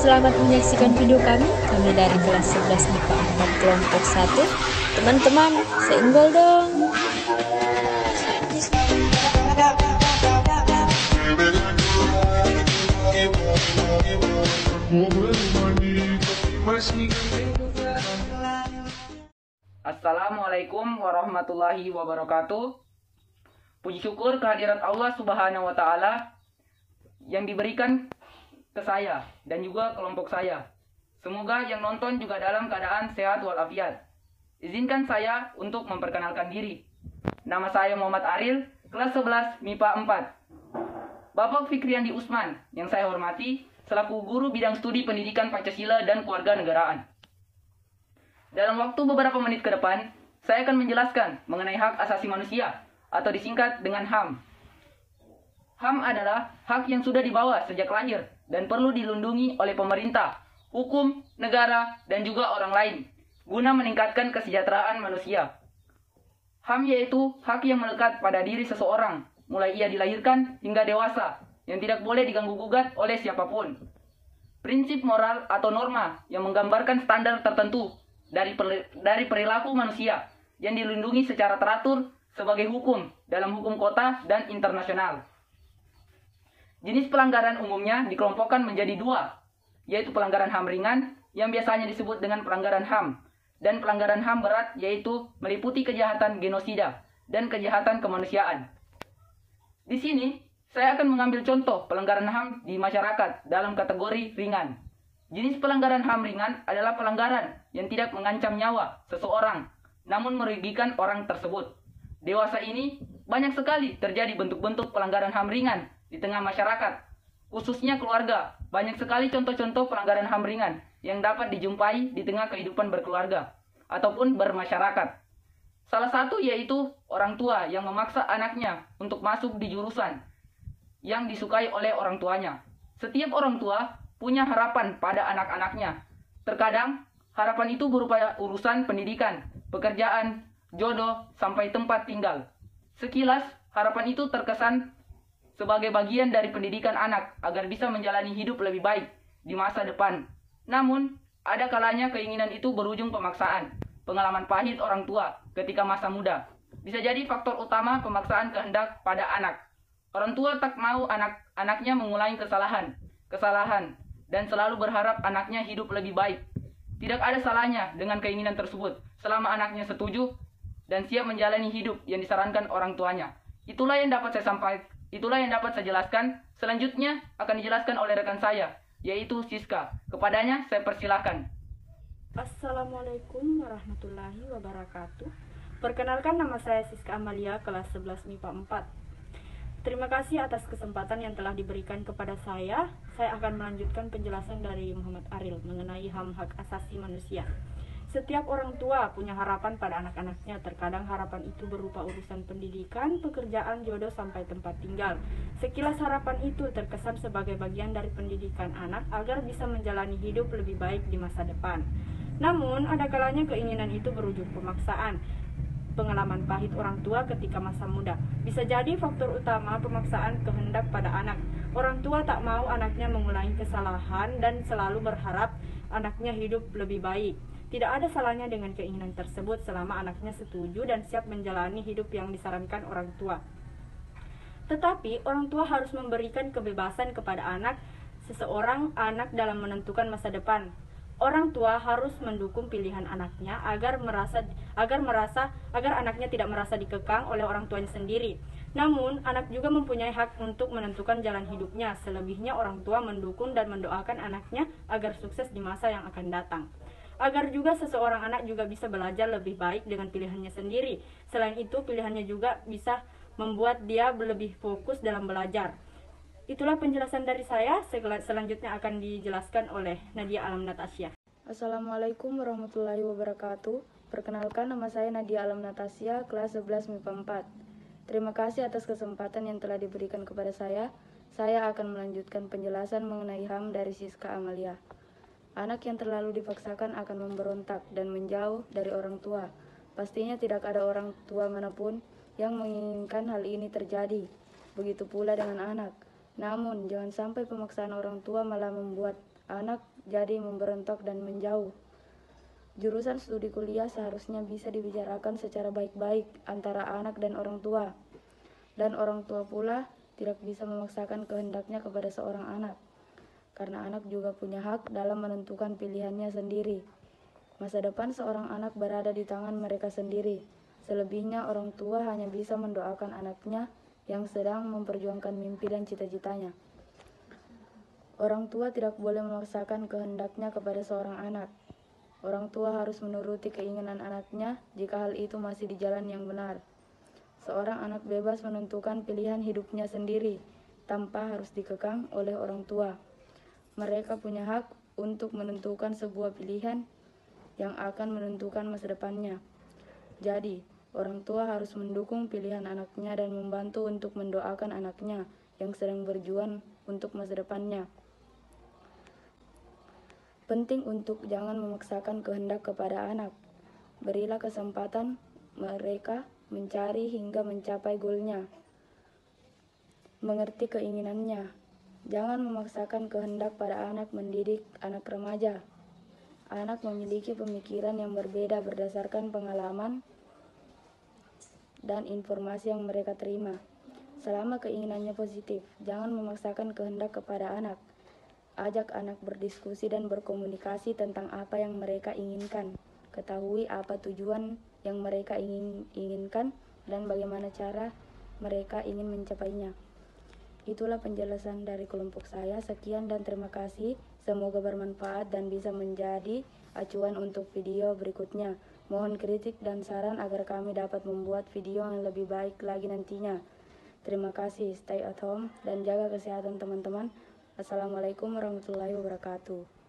Selamat menyaksikan video kami dari kelas 11 MIPA 4 kelompok 1. Teman-teman, seinggol dong. Assalamualaikum warahmatullahi wabarakatuh. Puji syukur kehadirat Allah Subhanahu wa Ta'ala yang diberikan ke saya dan juga kelompok saya. Semoga yang nonton juga dalam keadaan sehat walafiat. Izinkan saya untuk memperkenalkan diri. Nama saya Muhammad Aril, kelas 11 MIPA 4. Bapak Fikriandi Usman yang saya hormati selaku guru bidang studi pendidikan Pancasila dan Kewarganegaraan. Dalam waktu beberapa menit ke depan, saya akan menjelaskan mengenai hak asasi manusia atau disingkat dengan HAM. HAM adalah hak yang sudah dibawa sejak lahir dan perlu dilindungi oleh pemerintah, hukum, negara, dan juga orang lain guna meningkatkan kesejahteraan manusia. HAM yaitu hak yang melekat pada diri seseorang mulai ia dilahirkan hingga dewasa yang tidak boleh diganggu-gugat oleh siapapun. Prinsip moral atau norma yang menggambarkan standar tertentu dari perilaku manusia yang dilindungi secara teratur sebagai hukum dalam hukum kota dan internasional. Jenis pelanggaran umumnya dikelompokkan menjadi dua, yaitu pelanggaran HAM ringan yang biasanya disebut dengan pelanggaran HAM, dan pelanggaran HAM berat yaitu meliputi kejahatan genosida dan kejahatan kemanusiaan. Di sini, saya akan mengambil contoh pelanggaran HAM di masyarakat dalam kategori ringan. Jenis pelanggaran HAM ringan adalah pelanggaran yang tidak mengancam nyawa seseorang, namun merugikan orang tersebut. Dewasa ini, banyak sekali terjadi bentuk-bentuk pelanggaran HAM ringan di tengah masyarakat, khususnya keluarga. Banyak sekali contoh-contoh pelanggaran HAM ringan yang dapat dijumpai di tengah kehidupan berkeluarga ataupun bermasyarakat. Salah satu yaitu orang tua yang memaksa anaknya untuk masuk di jurusan yang disukai oleh orang tuanya. Setiap orang tua punya harapan pada anak-anaknya. Terkadang harapan itu berupa urusan pendidikan, pekerjaan, jodoh, sampai tempat tinggal. Sekilas, harapan itu terkesan sebagai bagian dari pendidikan anak agar bisa menjalani hidup lebih baik di masa depan. Namun, ada kalanya keinginan itu berujung pemaksaan, pengalaman pahit orang tua ketika masa muda. Bisa jadi faktor utama pemaksaan kehendak pada anak. Orang tua tak mau anak-anaknya mengulangi kesalahan, dan selalu berharap anaknya hidup lebih baik. Tidak ada salahnya dengan keinginan tersebut selama anaknya setuju dan siap menjalani hidup yang disarankan orang tuanya. Itulah yang dapat saya jelaskan. Selanjutnya akan dijelaskan oleh rekan saya, yaitu Siska. Kepadanya saya persilahkan. Assalamualaikum warahmatullahi wabarakatuh. Perkenalkan, nama saya Siska Amalia, kelas 11 MIPA 4. Terima kasih atas kesempatan yang telah diberikan kepada saya. Saya akan melanjutkan penjelasan dari Muhammad Aril mengenai HAM hak asasi manusia. Setiap orang tua punya harapan pada anak-anaknya. Terkadang harapan itu berupa urusan pendidikan, pekerjaan, jodoh, sampai tempat tinggal. Sekilas harapan itu terkesan sebagai bagian dari pendidikan anak agar bisa menjalani hidup lebih baik di masa depan. Namun, ada kalanya keinginan itu berujung pemaksaan. Pengalaman pahit orang tua ketika masa muda bisa jadi faktor utama pemaksaan kehendak pada anak. Orang tua tak mau anaknya mengulangi kesalahan dan selalu berharap anaknya hidup lebih baik. Tidak ada salahnya dengan keinginan tersebut selama anaknya setuju dan siap menjalani hidup yang disarankan orang tua. Tetapi orang tua harus memberikan kebebasan kepada seseorang anak dalam menentukan masa depan. Orang tua harus mendukung pilihan anaknya agar anaknya tidak merasa dikekang oleh orang tuanya sendiri. Namun, anak juga mempunyai hak untuk menentukan jalan hidupnya. Selebihnya orang tua mendukung dan mendoakan anaknya agar sukses di masa yang akan datang. Agar juga seseorang anak juga bisa belajar lebih baik dengan pilihannya sendiri. Selain itu, pilihannya juga bisa membuat dia lebih fokus dalam belajar. Itulah penjelasan dari saya. Selanjutnya akan dijelaskan oleh Nadia Alam Natasya. Assalamualaikum warahmatullahi wabarakatuh. Perkenalkan, nama saya Nadia Alam Natasya, kelas 11 MIPA 4. Terima kasih atas kesempatan yang telah diberikan kepada saya. Saya akan melanjutkan penjelasan mengenai HAM dari Siska Amalia. Anak yang terlalu dipaksakan akan memberontak dan menjauh dari orang tua. Pastinya tidak ada orang tua manapun yang menginginkan hal ini terjadi. Begitu pula dengan anak. Namun, jangan sampai pemaksaan orang tua malah membuat anak jadi memberontak dan menjauh. Jurusan studi kuliah seharusnya bisa dibicarakan secara baik-baik antara anak dan orang tua. Dan orang tua pula tidak bisa memaksakan kehendaknya kepada seorang anak. Karena anak juga punya hak dalam menentukan pilihannya sendiri. Masa depan seorang anak berada di tangan mereka sendiri. Selebihnya orang tua hanya bisa mendoakan anaknya yang sedang memperjuangkan mimpi dan cita-citanya. Orang tua tidak boleh memaksakan kehendaknya kepada seorang anak. Orang tua harus menuruti keinginan anaknya jika hal itu masih di jalan yang benar. Seorang anak bebas menentukan pilihan hidupnya sendiri tanpa harus dikekang oleh orang tua. Mereka punya hak untuk menentukan sebuah pilihan yang akan menentukan masa depannya. Jadi, orang tua harus mendukung pilihan anaknya dan membantu untuk mendoakan anaknya yang sedang berjuang untuk masa depannya. Penting untuk jangan memaksakan kehendak kepada anak. Berilah kesempatan mereka mencari hingga mencapai goalnya. Mengerti keinginannya. Jangan memaksakan kehendak pada anak mendidik anak remaja. Anak memiliki pemikiran yang berbeda berdasarkan pengalaman dan informasi yang mereka terima. Selama keinginannya positif, jangan memaksakan kehendak kepada anak. Ajak anak berdiskusi dan berkomunikasi tentang apa yang mereka inginkan. Ketahui apa tujuan yang mereka inginkan dan bagaimana cara mereka ingin mencapainya. Itulah penjelasan dari kelompok saya. Sekian dan terima kasih. Semoga bermanfaat dan bisa menjadi acuan untuk video berikutnya. Mohon kritik dan saran agar kami dapat membuat video yang lebih baik lagi nantinya. Terima kasih, stay at home dan jaga kesehatan teman-teman. Assalamualaikum warahmatullahi wabarakatuh.